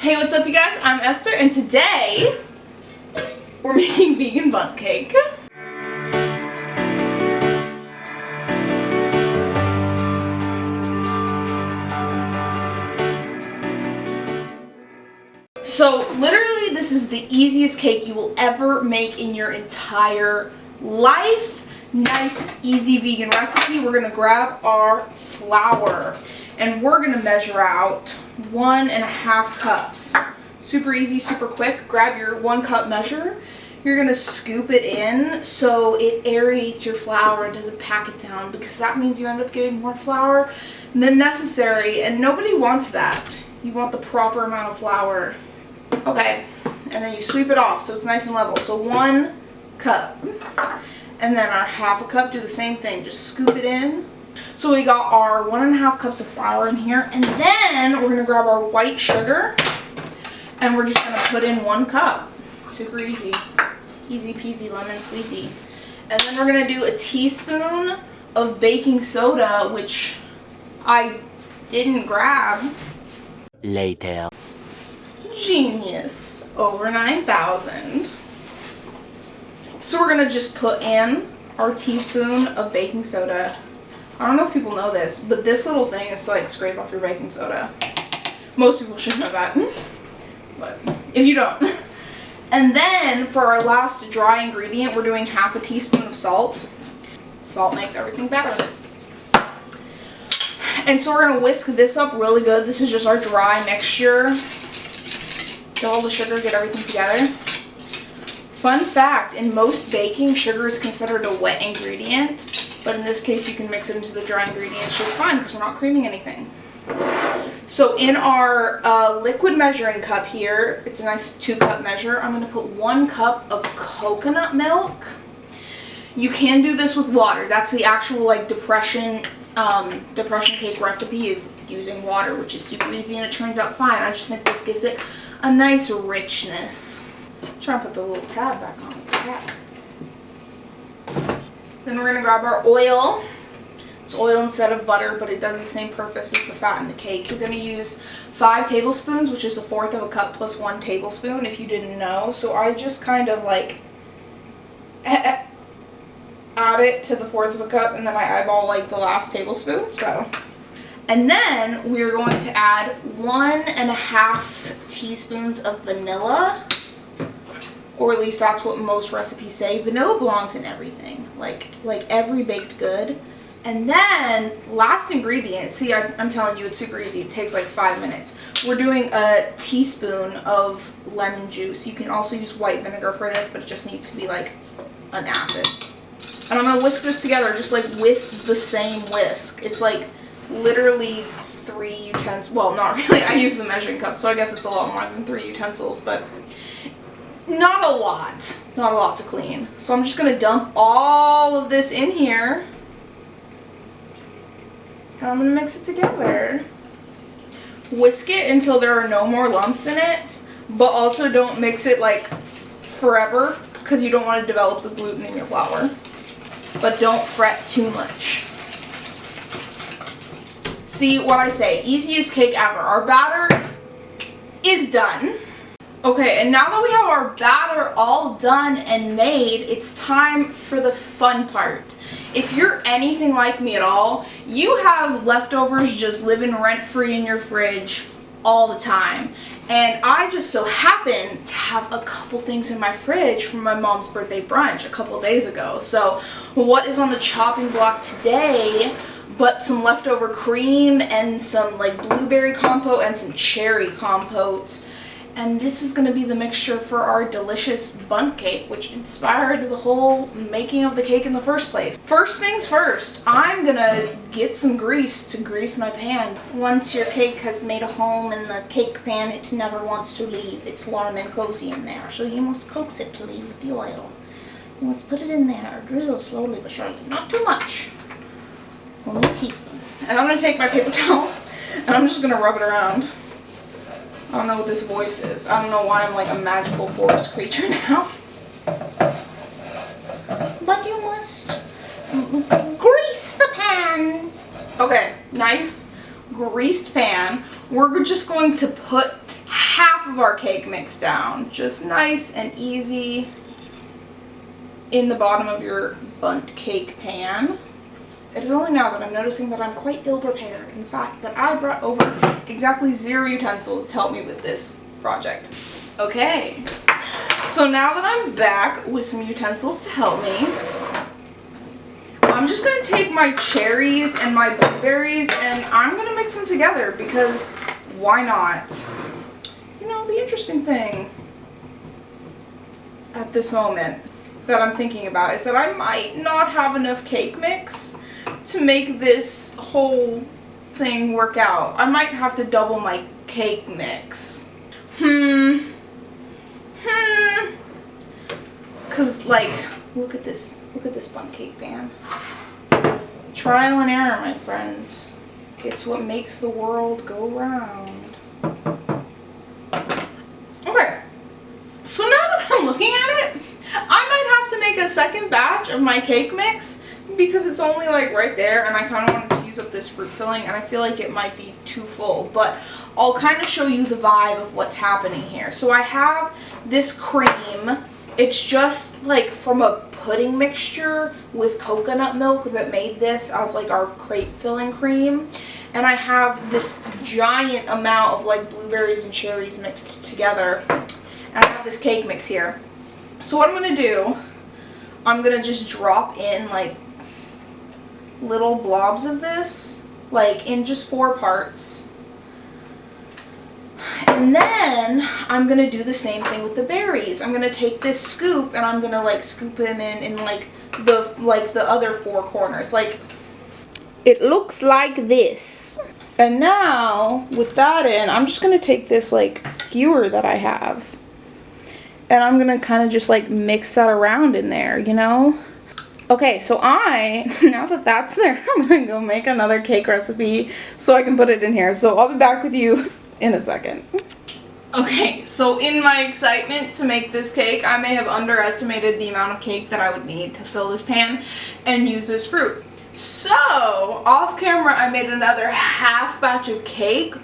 Hey, what's up you guys? I'm Esther and today we're making vegan bundt cake. So literally this is the easiest cake you will ever make in your entire life. Nice, easy vegan recipe. We're gonna grab our flour and we're gonna measure out 1.5 cups. Super easy, super quick. Grab your 1 cup measure. You're gonna scoop it in so it aerates your flour. It doesn't pack it down, because that means you end up getting more flour than necessary, and nobody wants that. You want the proper amount of flour. Okay, and then you sweep it off so it's nice and level. So 1 cup. And then our 1/2 cup, do the same thing. Just scoop it in. So we got our 1.5 cups of flour in here. And then we're gonna grab our white sugar and we're just gonna put in 1 cup. Super easy. Easy peasy lemon squeezy. And then we're gonna do a teaspoon of baking soda, which I didn't grab. Later. Genius. Over 9,000. So we're gonna just put in our teaspoon of baking soda. I don't know if people know this, but this little thing is to like scrape off your baking soda. Most people should know that, but if you don't. And then for our last dry ingredient, we're doing 1/2 teaspoon of salt. Salt makes everything better. And so we're gonna whisk this up really good. This is just our dry mixture. Get all the sugar, get everything together. Fun fact, in most baking, sugar is considered a wet ingredient, but in this case you can mix it into the dry ingredients just fine because we're not creaming anything. So in our liquid measuring cup here, it's a nice 2-cup measure, I'm going to put 1 cup of coconut milk. You can do this with water. That's the actual like depression cake recipe, is using water, which is super easy and it turns out fine. I just think this gives it a nice richness. Try and put the little tab back on as the cap. Then we're going to grab our oil. It's oil instead of butter, but it does the same purpose as the fat in the cake. You're going to use 5 tablespoons, which is 1/4 cup plus 1 tablespoon, if you didn't know. So I just kind of like add it to the 1/4 cup, and then I eyeball like the last tablespoon. So, and then we're going to add 1.5 teaspoons of vanilla. Or at least that's what most recipes say. Vanilla belongs in everything, like every baked good. And then last ingredient, see, I'm telling you, it's super easy. It takes like 5 minutes. We're doing a teaspoon of lemon juice. You can also use white vinegar for this, but it just needs to be like an acid. And I'm gonna whisk this together just like with the same whisk. It's like literally 3 utensils. Well, not really. I use the measuring cup, so I guess it's a lot more than 3 utensils, but not a lot. Not a lot to clean. So I'm just going to dump all of this in here. And I'm going to mix it together. Whisk it until there are no more lumps in it. But also don't mix it like forever, because you don't want to develop the gluten in your flour. But don't fret too much. See what I say. Easiest cake ever. Our batter is done. Okay, and now that we have our batter all done and made, it's time for the fun part. If you're anything like me at all, you have leftovers just living rent-free in your fridge all the time. And I just so happen to have a couple things in my fridge from my mom's birthday brunch a couple days ago. So what is on the chopping block today but some leftover cream and some like blueberry compote and some cherry compote. And this is going to be the mixture for our delicious bundt cake, which inspired the whole making of the cake in the first place. First things first, I'm going to get some grease to grease my pan. Once your cake has made a home in the cake pan, it never wants to leave. It's warm and cozy in there, so you must coax it to leave with the oil. You must put it in there, drizzle slowly but surely, not too much. Only a teaspoon. And I'm going to take my paper towel and I'm just going to rub it around. I don't know what this voice is. I don't know why I'm like a magical forest creature now. But you must grease the pan. Okay, nice greased pan. We're just going to put 1/2 of our cake mix down. Just nice and easy in the bottom of your bundt cake pan. It is only now that I'm noticing that I'm quite ill-prepared. In fact, that I brought over exactly 0 utensils to help me with this project. Okay, so now that I'm back with some utensils to help me, I'm just going to take my cherries and my blueberries and I'm going to mix them together because why not? You know, the interesting thing at this moment that I'm thinking about is that I might not have enough cake mix to make this whole thing work out. I might have to double my cake mix. Cause like, look at this bundt cake pan. Trial and error, my friends. It's what makes the world go round. Okay, so now that I'm looking at it, I might have to make a second batch of my cake mix because it's only like right there and I kind of want to use up this fruit filling and I feel like it might be too full, but I'll kind of show you the vibe of what's happening here. So I have this cream. It's just like from a pudding mixture with coconut milk that made this as like our crepe filling cream. And I have this giant amount of like blueberries and cherries mixed together. And I have this cake mix here. So what I'm going to do, I'm going to just drop in like little blobs of this, like in just 4 parts. And then I'm going to do the same thing with the berries. I'm going to take this scoop and I'm going to like scoop them in like the other 4 corners. Like it looks like this. And now with that in, I'm just going to take this like skewer that I have. And I'm going to kind of just like mix that around in there, you know? Okay, so now that that's there, I'm going to go make another cake recipe so I can put it in here. So I'll be back with you in a second. Okay, so in my excitement to make this cake, I may have underestimated the amount of cake that I would need to fill this pan and use this fruit. So, off camera, I made another half batch of cake.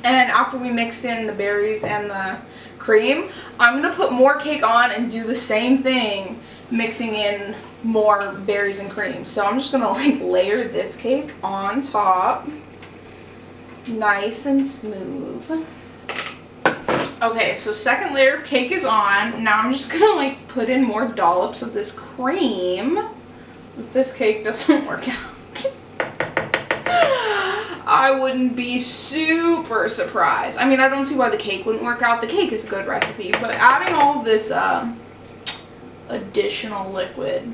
And after we mixed in the berries and the cream, I'm going to put more cake on and do the same thing, mixing in more berries and cream. So I'm just going to like layer this cake on top, nice and smooth. Okay, so second layer of cake is on. Now I'm just going to like put in more dollops of this cream. If this cake doesn't work out, I wouldn't be super surprised. I mean, I don't see why the cake wouldn't work out. The cake is a good recipe, but adding all of this additional liquid,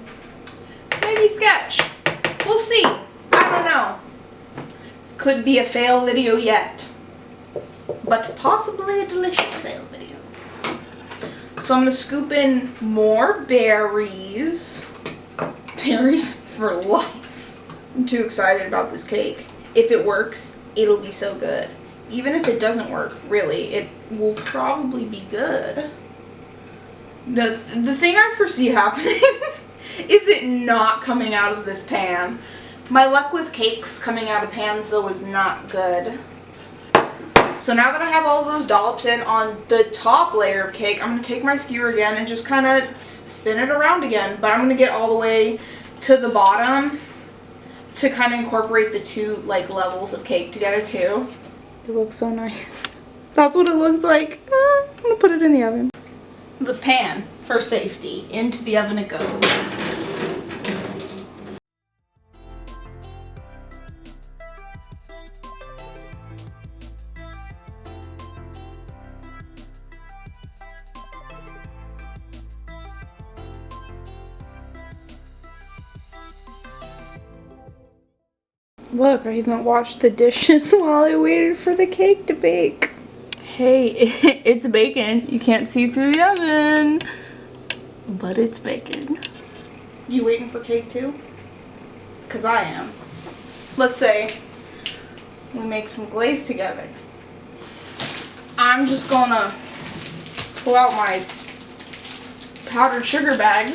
maybe sketch. We'll see. I don't know. This could be a fail video yet, but possibly a delicious fail video. So I'm going to scoop in more berries. Berries for life. I'm too excited about this cake. If it works, it'll be so good. Even if it doesn't work, really, it will probably be good. The thing I foresee happening is it not coming out of this pan. My luck with cakes coming out of pans, though, is not good. So now that I have all of those dollops in on the top layer of cake, I'm going to take my skewer again and just kind of spin it around again. But I'm going to get all the way to the bottom to kind of incorporate the 2 like levels of cake together too. It looks so nice. That's what it looks like. I'm going to put it in the oven. The pan, for safety, into the oven it goes. Look, I even washed the dishes while I waited for the cake to bake. Hey, it's baking. You can't see through the oven, but it's baking. You waiting for cake too? 'Cause I am. Let's say we make some glaze together. I'm just gonna pull out my powdered sugar bag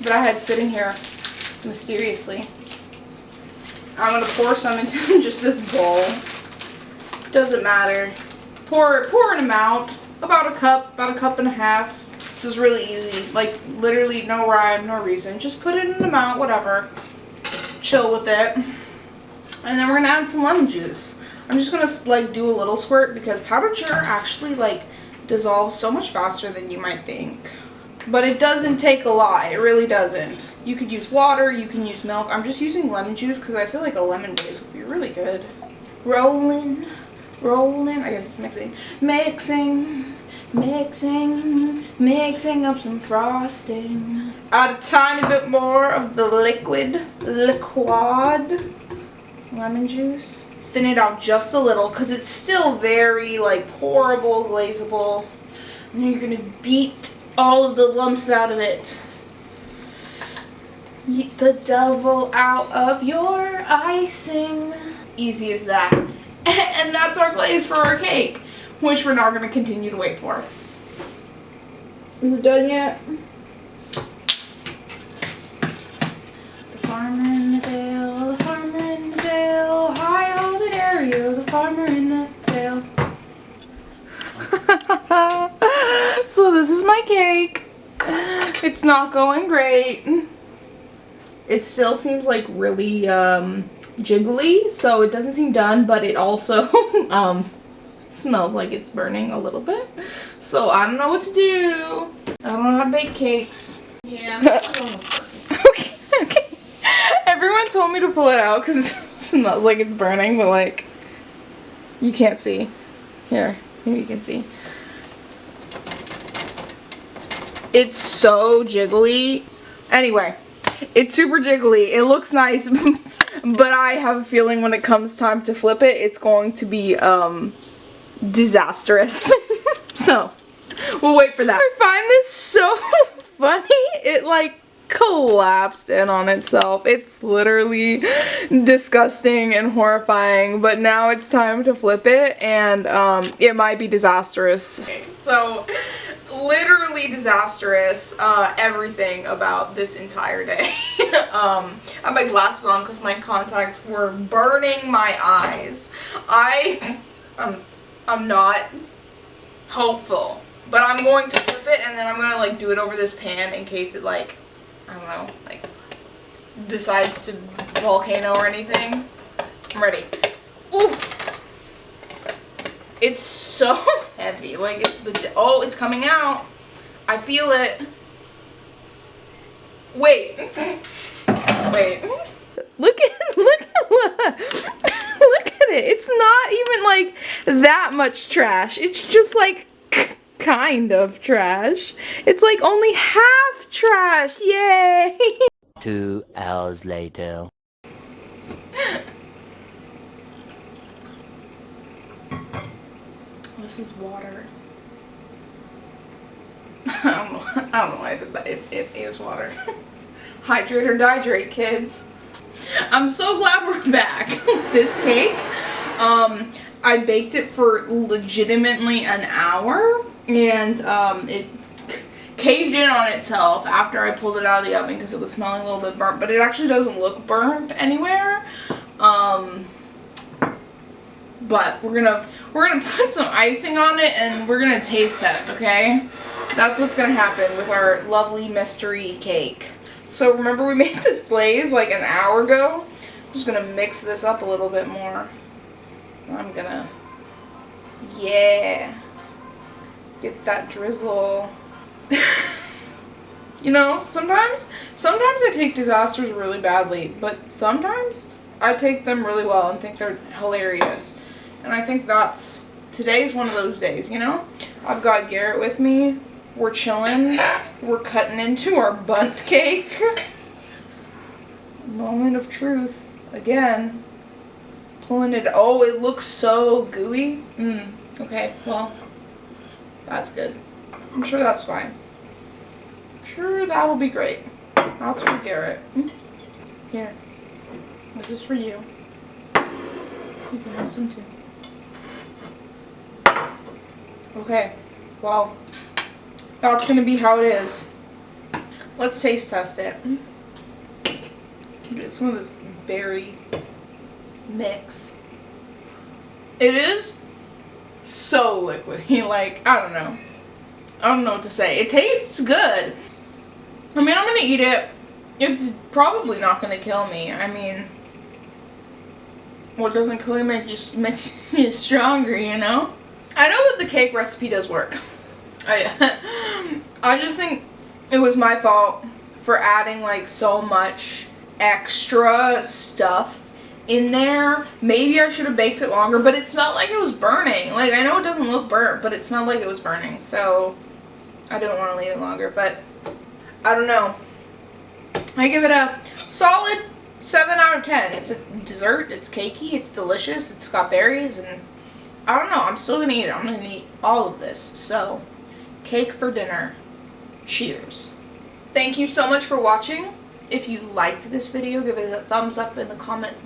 that I had sitting here mysteriously. I'm going to pour some into just this bowl. Doesn't matter. Pour an amount about a cup and a half. This is really easy, like literally no rhyme, no reason. Just put it in an amount, whatever. Chill with it. And then we're gonna add some lemon juice. I'm just gonna like do a little squirt because powdered sugar actually like dissolves so much faster than you might think. But it doesn't take a lot, it really doesn't. You could use water, you can use milk. I'm just using lemon juice because I feel like a lemon base would be really good. Rolling, I guess it's mixing. Mixing up some frosting. Add a tiny bit more of the liquid lemon juice. Thin it out just a little because it's still very like pourable, glazeable. And you're gonna beat all of the lumps out of it. Beat the devil out of your icing. Easy as that. And that's our glaze for our cake, which we're now gonna continue to wait for. Is it done yet? The farmer in the dale, the farmer in the dale, high hold it area, the farmer in the dale. So this is my cake. It's not going great. It still seems like really jiggly, so it doesn't seem done, but it also smells like it's burning a little bit. So I don't know what to do. I don't know how to bake cakes. Yeah, okay. Everyone told me to pull it out because it smells like it's burning, but like, you can't see. Here, maybe you can see. It's so jiggly. Anyway, it's super jiggly. It looks nice, but I have a feeling when it comes time to flip it, it's going to be disastrous. So, we'll wait for that. I find this so funny. It like collapsed in on itself. It's literally disgusting and horrifying, but now it's time to flip it, and it might be disastrous. Okay, so literally disastrous, everything about this entire day. I have my glasses on because my contacts were burning my eyes. I'm not hopeful, but I'm going to flip it, and then I'm gonna like do it over this pan in case it like, I don't know, like decides to volcano or anything. I'm ready. Ooh! It's so heavy. Like it's oh, it's coming out. I feel it. Wait. Wait. Look at it. It's not even like that much trash. It's just like kind of trash. It's like only half trash. Yay! 2 hours later. This is water. I don't know why I did that. It is water. Hydrate or dihydrate, kids. I'm so glad we're back with this cake. I baked it for legitimately an hour, and it caved in on itself after I pulled it out of the oven because it was smelling a little bit burnt, but it actually doesn't look burnt anywhere. But we're gonna put some icing on it, and we're gonna taste test, okay? That's what's gonna happen with our lovely mystery cake. So remember we made this glaze like an hour ago? I'm just gonna mix this up a little bit more. I'm gonna, yeah, get that drizzle. You know, sometimes I take disasters really badly, but sometimes I take them really well and think they're hilarious. And I think today's one of those days, you know? I've got Garrett with me. We're chilling. We're cutting into our bundt cake. Moment of truth. Again. Pulling it. Oh, it looks so gooey. Okay, well, that's good. I'm sure that's fine. I'm sure that'll be great. That's for Garrett. Here. This is for you. So you can have some too. Okay, well, that's gonna be how it is. Let's taste test it. Get some of this berry mix. It is so liquidy. Like, I don't know. I don't know what to say. It tastes good. I mean, I'm gonna eat it. It's probably not gonna kill me. I mean, what doesn't kill you makes you stronger, you know? I know that the cake recipe does work. I just think it was my fault for adding like so much extra stuff in there. Maybe I should have baked it longer, but it smelled like it was burning. Like, I know it doesn't look burnt, but it smelled like it was burning, so I didn't want to leave it longer, but I don't know. I give it a solid 7 out of 10. It's a dessert, it's cakey, it's delicious, it's got berries, and I don't know, I'm still gonna eat it. I'm gonna eat all of this. So, cake for dinner. Cheers. Thank you so much for watching. If you liked this video, give it a thumbs up in the comments.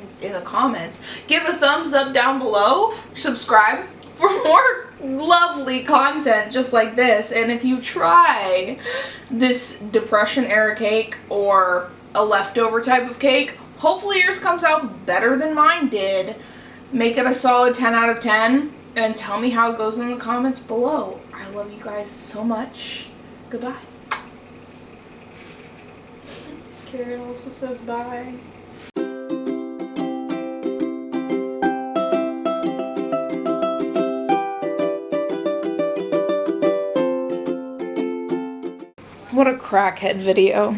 Give a thumbs up down below. Subscribe for more lovely content just like this. And if you try this Depression era cake or a leftover type of cake, hopefully yours comes out better than mine did. Make it a solid 10 out of 10 and tell me how it goes in the comments below. I love you guys so much. Goodbye. Karen also says bye. What a crackhead video.